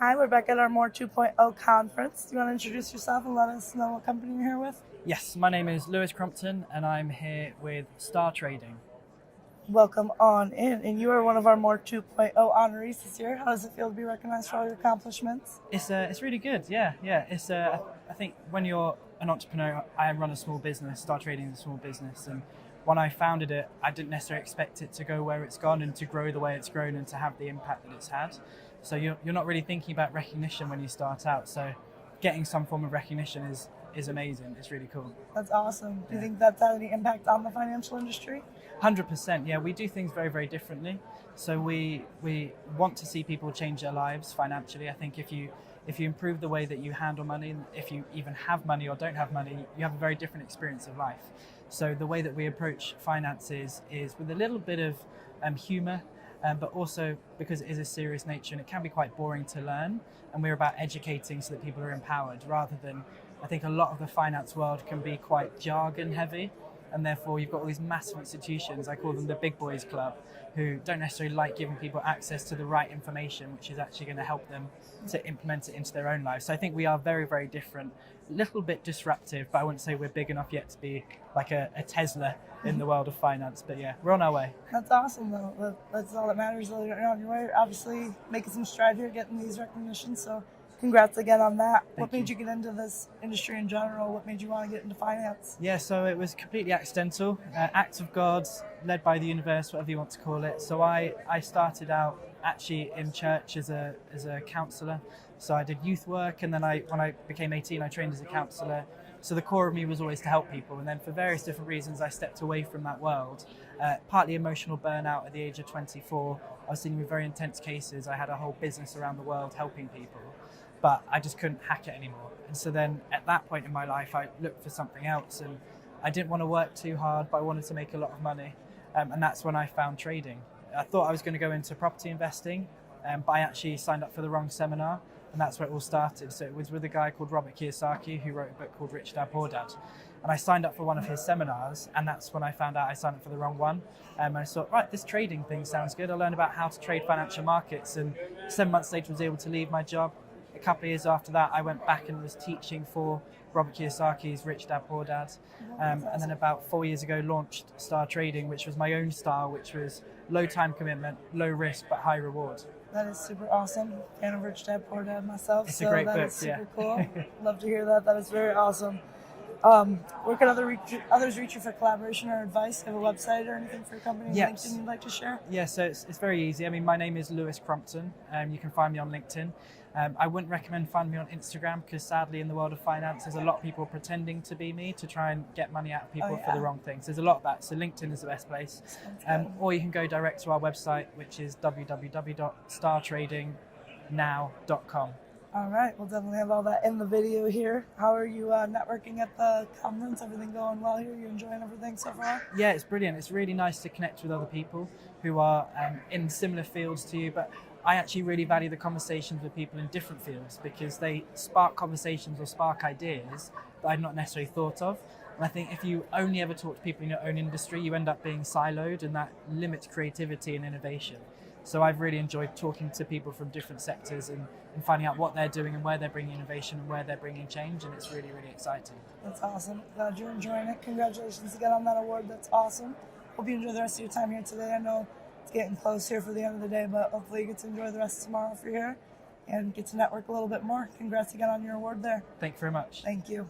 Hi, we're back at our More 2.0 conference. Do you want to introduce yourself and let us know what company you're here with? Yes, my name is Lewis Crompton and I'm here with STARTrading. Welcome on in. And you are one of our More 2.0 honorees this year. How does it feel to be recognized for all your accomplishments? It's really good. Yeah. I think when you're an entrepreneur, I run a small business. STARTrading is a small business, and when I founded it, I didn't necessarily expect it to go where it's gone and to grow the way it's grown and to have the impact that it's had. So you're not really thinking about recognition when you start out. So getting some form of recognition is amazing. It's really cool. That's awesome. Do you think that's had any impact on the financial industry? 100%. Yeah, we do things very, very differently. So we want to see people change their lives financially. I think if you improve the way that you handle money, if you even have money or don't have money, you have a very different experience of life. So the way that we approach finances is with a little bit of humor, but also because it is a serious nature and it can be quite boring to learn. And we're about educating so that people are empowered rather than, I think a lot of the finance world can be quite jargon heavy. And therefore you've got all these massive institutions, I call them the big boys club, who don't necessarily like giving people access to the right information, which is actually going to help them to implement it into their own lives. So I think we are very, very different, a little bit disruptive, but I wouldn't say we're big enough yet to be like a Tesla in the world of finance. But yeah, we're on our way. That's awesome, though. That's all that matters. You're on your way. You're obviously making some stride here, getting these recognitions. So congrats again on that. What made you get into this industry in general? What made you want to get into finance? Yeah, so it was completely accidental, act of God, led by the universe, whatever you want to call it. So I started out actually in church as a counsellor. So I did youth work, and then when I became 18, I trained as a counsellor. So the core of me was always to help people, and then for various different reasons, I stepped away from that world. Partly emotional burnout at the age of 24. I was dealing with very intense cases. I had a whole business around the world helping people, but I just couldn't hack it anymore. And so then at that point in my life, I looked for something else, and I didn't want to work too hard, but I wanted to make a lot of money. And that's when I found trading. I thought I was going to go into property investing, but I actually signed up for the wrong seminar, and that's where it all started. So it was with a guy called Robert Kiyosaki, who wrote a book called Rich Dad Poor Dad. And I signed up for one of his seminars, and that's when I found out I signed up for the wrong one. And I thought, right, this trading thing sounds good. I'll learn about how to trade financial markets. And 7 months later, I was able to leave my job. A couple of years after that, I went back and was teaching for Robert Kiyosaki's Rich Dad Poor Dad. And then about 4 years ago, launched STARTrading, which was my own style, which was low time commitment, low risk, but high reward. That is super awesome. Fan of Rich Dad Poor Dad myself. It's a great book, that is super yeah. cool. Love to hear that. That is very awesome. Where can others reach you for collaboration or advice? Do you have a website or anything for your company? Yes. LinkedIn you'd like to share? Yeah, so it's very easy. I mean, my name is Lewis Crompton. You can find me on LinkedIn. I wouldn't recommend finding me on Instagram because sadly in the world of finance there's a lot of people pretending to be me to try and get money out of people for the wrong things. There's a lot of that, so LinkedIn is the best place. Or you can go direct to our website, which is www.startradingnow.com. All right, we'll definitely have all that in the video here. How are you networking at the conference? Everything going well here? You enjoying everything so far? Yeah, it's brilliant. It's really nice to connect with other people who are in similar fields to you, but I actually really value the conversations with people in different fields because they spark conversations or spark ideas that I'd not necessarily thought of. And I think if you only ever talk to people in your own industry, you end up being siloed, and that limits creativity and innovation. So I've really enjoyed talking to people from different sectors and finding out what they're doing and where they're bringing innovation and where they're bringing change, and it's really, really exciting. That's awesome. Glad you're enjoying it. Congratulations again on that award. That's awesome. Hope you enjoy the rest of your time here today. I know it's getting close here for the end of the day, but hopefully you get to enjoy the rest of tomorrow if you're here and get to network a little bit more. Congrats again on your award there. Thank you very much. Thank you.